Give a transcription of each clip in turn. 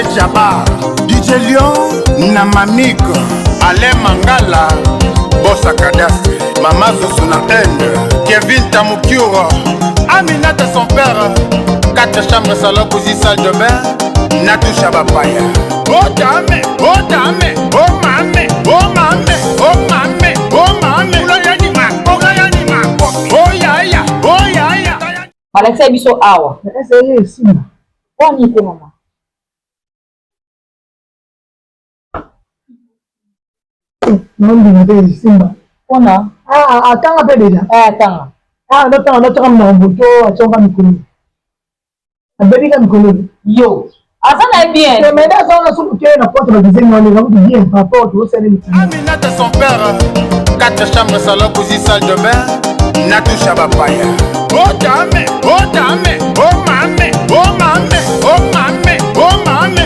Jaba, DJ Lion, Namamiko, Alain Mangala, Bossa Cadastre, Mama Zosuna Ende, Kevin Tamukiura, Aminata son père, 4 chambres salon, cousin salle de bain, Natou Chabapaya. Oh dame, oh dame, oh mame, oh mame, oh mame, oh mame, oh yaya, oh yaya. Malakisa biso awa. Essaye Simba. On y était maman. Non, mais Simba. On a. Attends un peu déjà. Attends. Notre homme dans le bouton, à son famille connu. Un bébé comme connu. Yo. Ah, ça n'est bien. Mais là, on a souvent la porte de disait non, les gens qui viennent par rapport au Sénégal. Aminata son père, 4 chambres salon, cousin salle de bain, Natou Chabapaya. Oh dame, oh dame, oh mame, oh mame, oh mame, oh mame,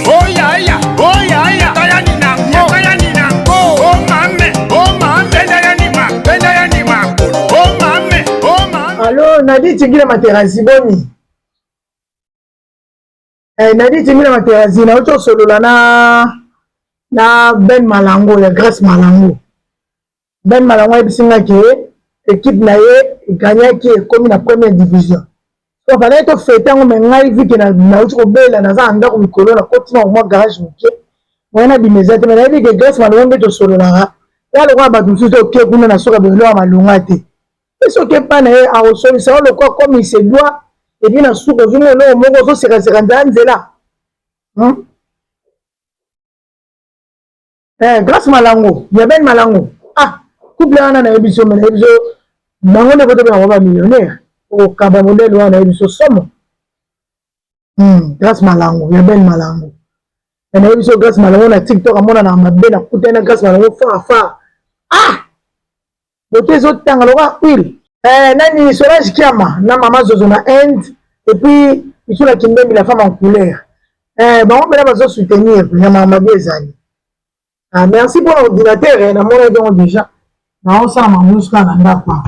oh yaya, oh yaya, oh mame, oh mame, oh mame. Allô, Nadi Tigila Materasi Boni. Nadi Tigila Materasi, na autre solo na Ben Malango, la Grâce Malango. Ben Malango ebisinga ke équipe na ye gagné qui est comme la première division. Donc fallait to fêter on me ngai vu que na autre bela na za anda ko mikolo na continue au moins garage muke. Wana bimezate mais na dit que Grâce Malango to solo la. Ya le kwa ba tout to ke kuna na soka belo malunga te. Eso ke pa na ye a osoli ça le quoi comme il se doit et bien na souko zumo no mo ko so sera nzela. Grâce Malango, ya Ben Malango. Couple wana na ebiso mais na ebiso bango ne kote ba millionnaire au kaba modèle wana ebiso somo. Grâce Malango, ya Ben Malango. Na ebiso Grâce Malango na TikTok amona na mabe na kutana Grâce Malango fa. Bote zo tanga loka huile. Nani Solange Kiama na Mama Zozo na End et puis Isula Kimbembi la femme en couleur. Bango bela bazo soutenir na Mama Bezani. Merci pour l'ordinateur na mona donc déjà. Non, ça m'a musclé dans la part.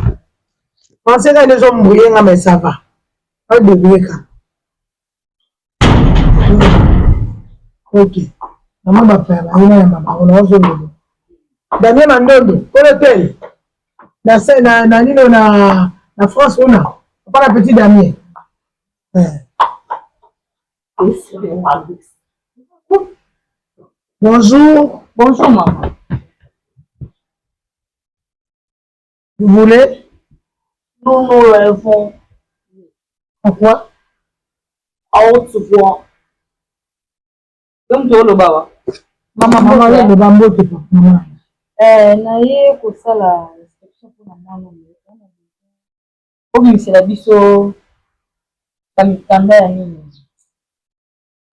Pensez que les hommes mouillent, mais ça va. Pas de bruit. Ok. Maman va faire. On a osé. Daniel Mandondo, pour l'hôtel. Na France, on a. Pas la petite Damien. Bonjour. Bonjour, maman. Vous voulez? Nous rêvons. Pourquoi? À haute voix. Comme tu le baba. Maman, le bambou, tu peux. Maman. Naye ko sala inspection pour maman. Obi c'est la biso. Kamikanda ya nini?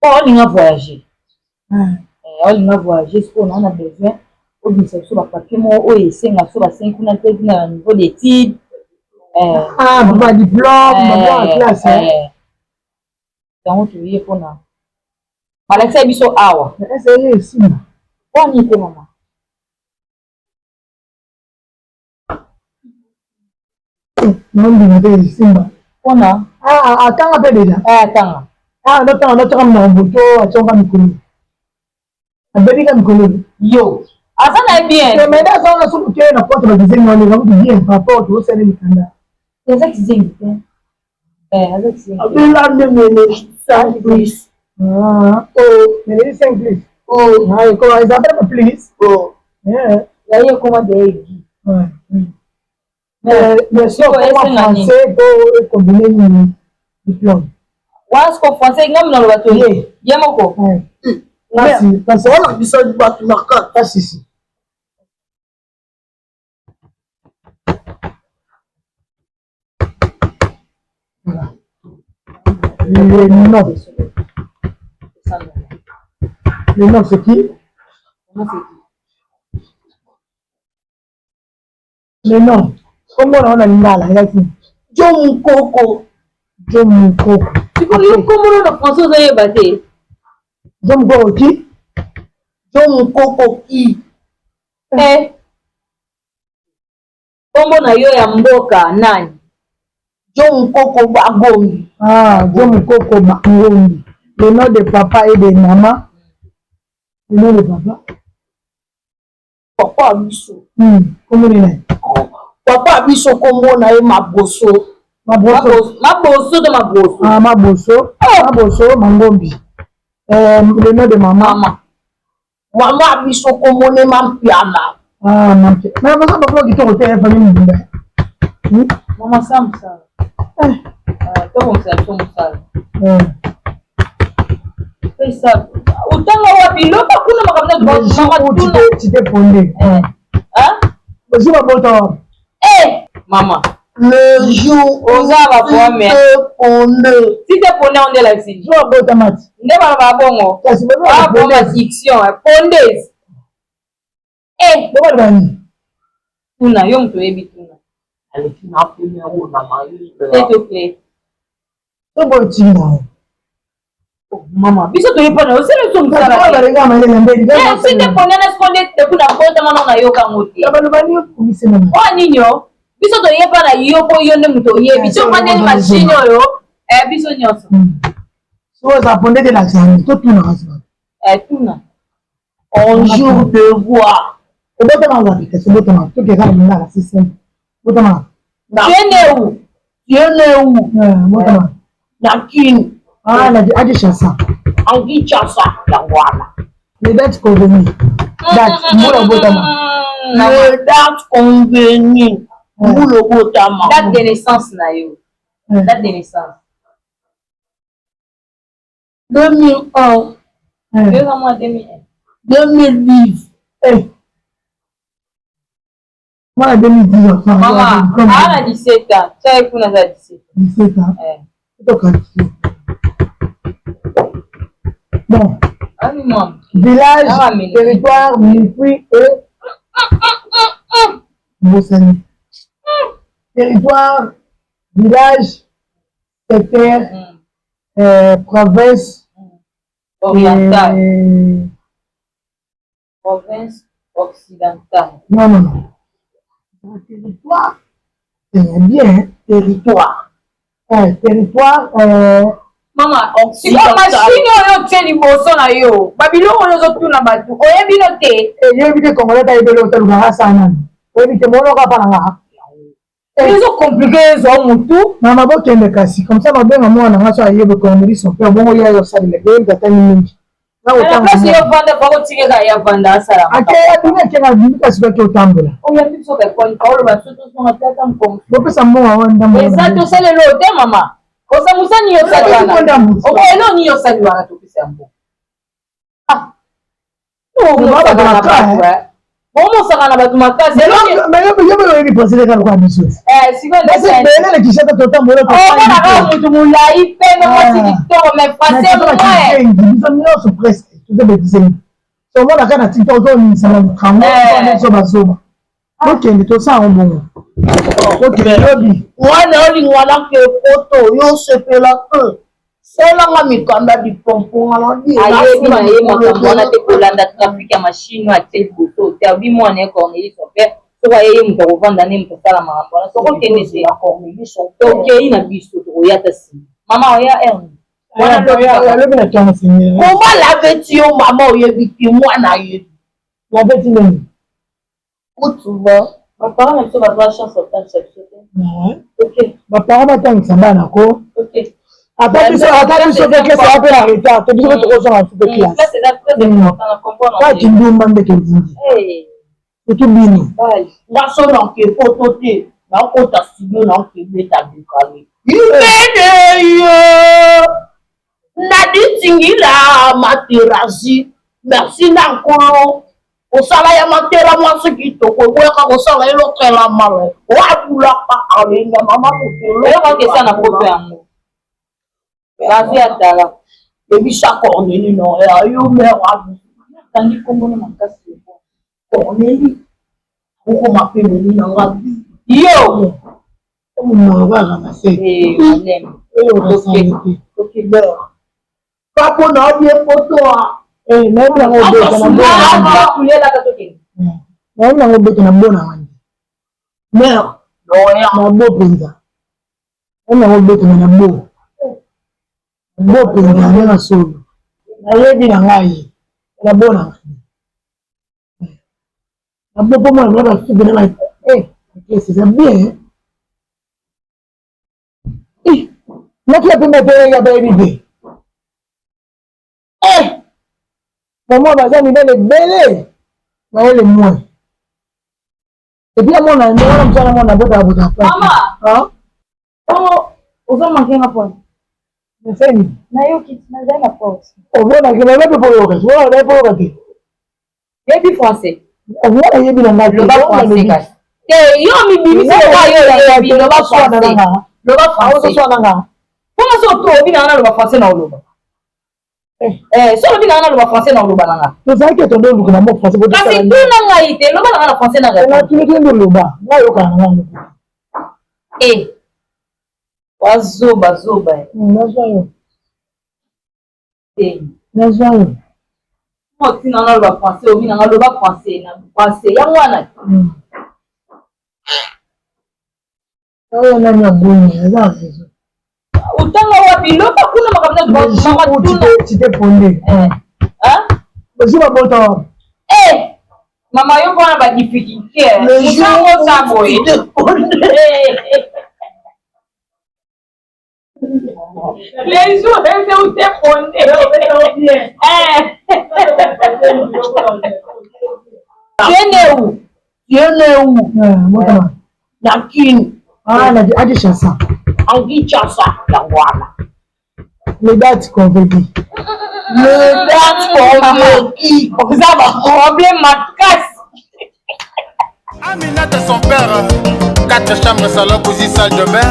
On a voyagé. On a voyagé, ce qu'on a besoin. Obi c'est sur la papier moi c'est na sur la 5 on a fait na niveau d'études. Papa diplôme, maman classe. Donc tu y pour na. Malakisa biso awa. Essaye Simba. On y était maman. Non, mais Simba. On a. Attends un peu déjà. Attends. Notre homme dans le bouton, à son famille connu. Un bébé comme connu. Yo. Ah, ça n'est bien. Mais là, on a souvent la porte de disait non, les gens qui viennent par rapport au Sénégal. C'est ça qui s'est dit. Avec ça. Ça, please. Mais les 5 plus. Comment ils appellent please? Là, il y a comment des mais si on parle français pour combiner le diplôme. Est-ce qu'on français, non, dans le bateau. Il y a mon corps. Merci. Parce qu'on a dit ça du bateau, pas ici. Voilà. Le nom, c'est qui? Le nom. Comment on a l'image là? John Coco. John Coco. Tu connais comment le français vous avez battu? John Coco qui? John Coco qui? Comment na yo ya mboka nani? John Coco Bagombi. John Coco Bagombi. le nom de papa et de maman. Le nom de papa. Papa Abisso. Comment il est? Papa Abisso, comment on a eu ma bosso? Ma bosso. Ma bosso. Ah, ma bosso. Ma bosso, Mangombi. Le nom de maman. Maman Abisso, comment on est ma piana? Ah, ma piana. Mais maman, papa, qui t'a refait la famille. Maman, ça me sale. Comment ça? C'est ça. Autant que tu t'es pondé. Hein? Maman. Le jour où tu t'es pondé. Si t'es pondé, on est là ici. Je vais boire ta mat. Ne va pas bon. Ah, bon, ma diction. Pondeuse. Comment tu Tuna, yom tu ebi tuna. Elle est une première roue, maman. S'il te plaît. C'est bon, tu es Maman, biso to yepana aussi le son ça. Si te pona na sponde te kuna bonda mama na yoka ngoti. Wa ninyo? Biso to yepana yopo yonde muto ye. Biso mande ni machine yo. Biso nyoso. So ça pondé de l'argent, tout tuna rasma. Tuna. Un jour de voir. Obotama wa bikasi obotama to ke kana ngala system. Obotama. Tu es où? Obotama. Na kin. Ah, la adi chassa. Angi chassa la wala. Les dates convenues. Date, moula botama. Les dates convenues. Moula botama. Date de naissance na yo. Date de naissance. 2001. 2010. Moi, 2010. Maman, elle a 17 ans. Tu as épousé à 17 ans. Bon. Village, territoire, Mifui et Moussani. Territoire, village, secteur, province orientale. Province occidentale. Non. Territoire, c'est bien, territoire. Territoire, Maman, si on machine yo tient liboso na yo, babiloko yo zo tuna batu, oyebi no te. Yo bi te congolais ta yebelo te lugara sana. Oyebi te mono ka para nga. Ils ont compliqué zo mutu. Mama bo kende kasi, comme ça mabenga mwana nga so ayebe ko ngiri so pe bongo ya yo sali le be ngata ni mingi. Na otanga. Na kasi yo vanda pa ko tike ka ya vanda sala. Ake ya dunia kenga bibi kasi ba ke otambola. Oyebi so ka ko olo ba so so na tata mpo. Bo pesa mwa wanda mwa. Exacto, sale lo te mama. Kosa musani yo saliwana. Elo ni yo saliwana tupisa mbo. No, baba kana batu. Bomo sakana batu makasi. Mais yo ni passer ka kwa biso. Siko ndese. Bele le kishata totambola to. Kana ka mutu mulai pene mwasi dikto me passer moi. Biso nyo so presque. Tout est bêtise. So mona kana tito zo ni sana kamo so bazoba. OK, ni to sa on OK, lobi. Wana oli ngwana ke photo yo sepela ke. Sela nga mikanda di pompo ngala di. Aye bina ye makambo na te kolanda trafic ya machine wa te photo. Te abi mwana e Cornelis son père. So wa ye mto kovanda ne mto sala makambo. So ko kende se ya Cornelis son père. OK, ina biso to ya ta si. Mama oya Wana lobi na tana sinye. Comment l'avais-tu maman oyebi mwana ye? L'avais-tu même? Kutuba. Mes parents me sont pas chance au temps cette chose. OK. Mes parents m'attendent ça bana ko. OK. Attends, tu sais que ça va arrêter. Tu dis que tu reçois un peu de classe. Ça c'est très important à comprendre. Pas tu dis man de Kenzi. C'est tout bien. Moi son nom qui est photo té. Na ko ta studio na ko beta bukali. Ibede yo. Na di tingila materasi. Merci na nkolo. Osala ya matera mwasi kitoko weka osala elo kela male wabula pa alenga mama kutelo elo ke sana poto yango basi atala ebisa Corneli no ya yo me wabu tangi kombo na makasi Corneli uko mapendo ni nanga yo on va ramasser OK papo na die photo même la ngobe na mbona wani mère na bo penza na ngobe na bo Bope na solo. Nayebi na ngai. Na bona. Na bopo moi na ba fille na c'est bien. Naki ya pembe te ya baby. Maman baza mibele bele. Na ele moi. Et puis mon na ndona msana mona bota. Mama. Hein? Oh, ozo manquer na point. Mais c'est ni. Na yo kit na za na porte. On voit que na lepe pour yoka. On na pour yoka. Baby français. On voit na yebi na ngai. Le ba français ka. Yo mi bimi se ba yo le ba français. Le ba français. Comment ça to bi na le ba français na oloba? So bi na le ba français na oloba nanga. Tu sais que ton nom na mo français pour parce que tout na ngai te lo ba na français na ga. Na tu le loba. Na yo ka na. Wazoba. Nazayo. Nazayo. Moi tu na le français, o bi na le ba français na français. Ya mwana. Oh na na boni, ça c'est ça. Utanga wapi loba kuna makamna mama tu t'es fondé. Hein? Je vais boto. Mama yo bana ba difficulté. Utango sabo yi. Les jours où t'es fondé. Tu es où? Nakini. Adi chassa. Angi chassa la wala. Les dates convaincues. Le date convaincu. Vous avez un problème à casse. Aminata son père, 4 chambres, salon, cuisine, salle de bain,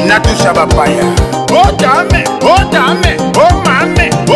Natou Chabapaya. Oh dame, oh mame, oh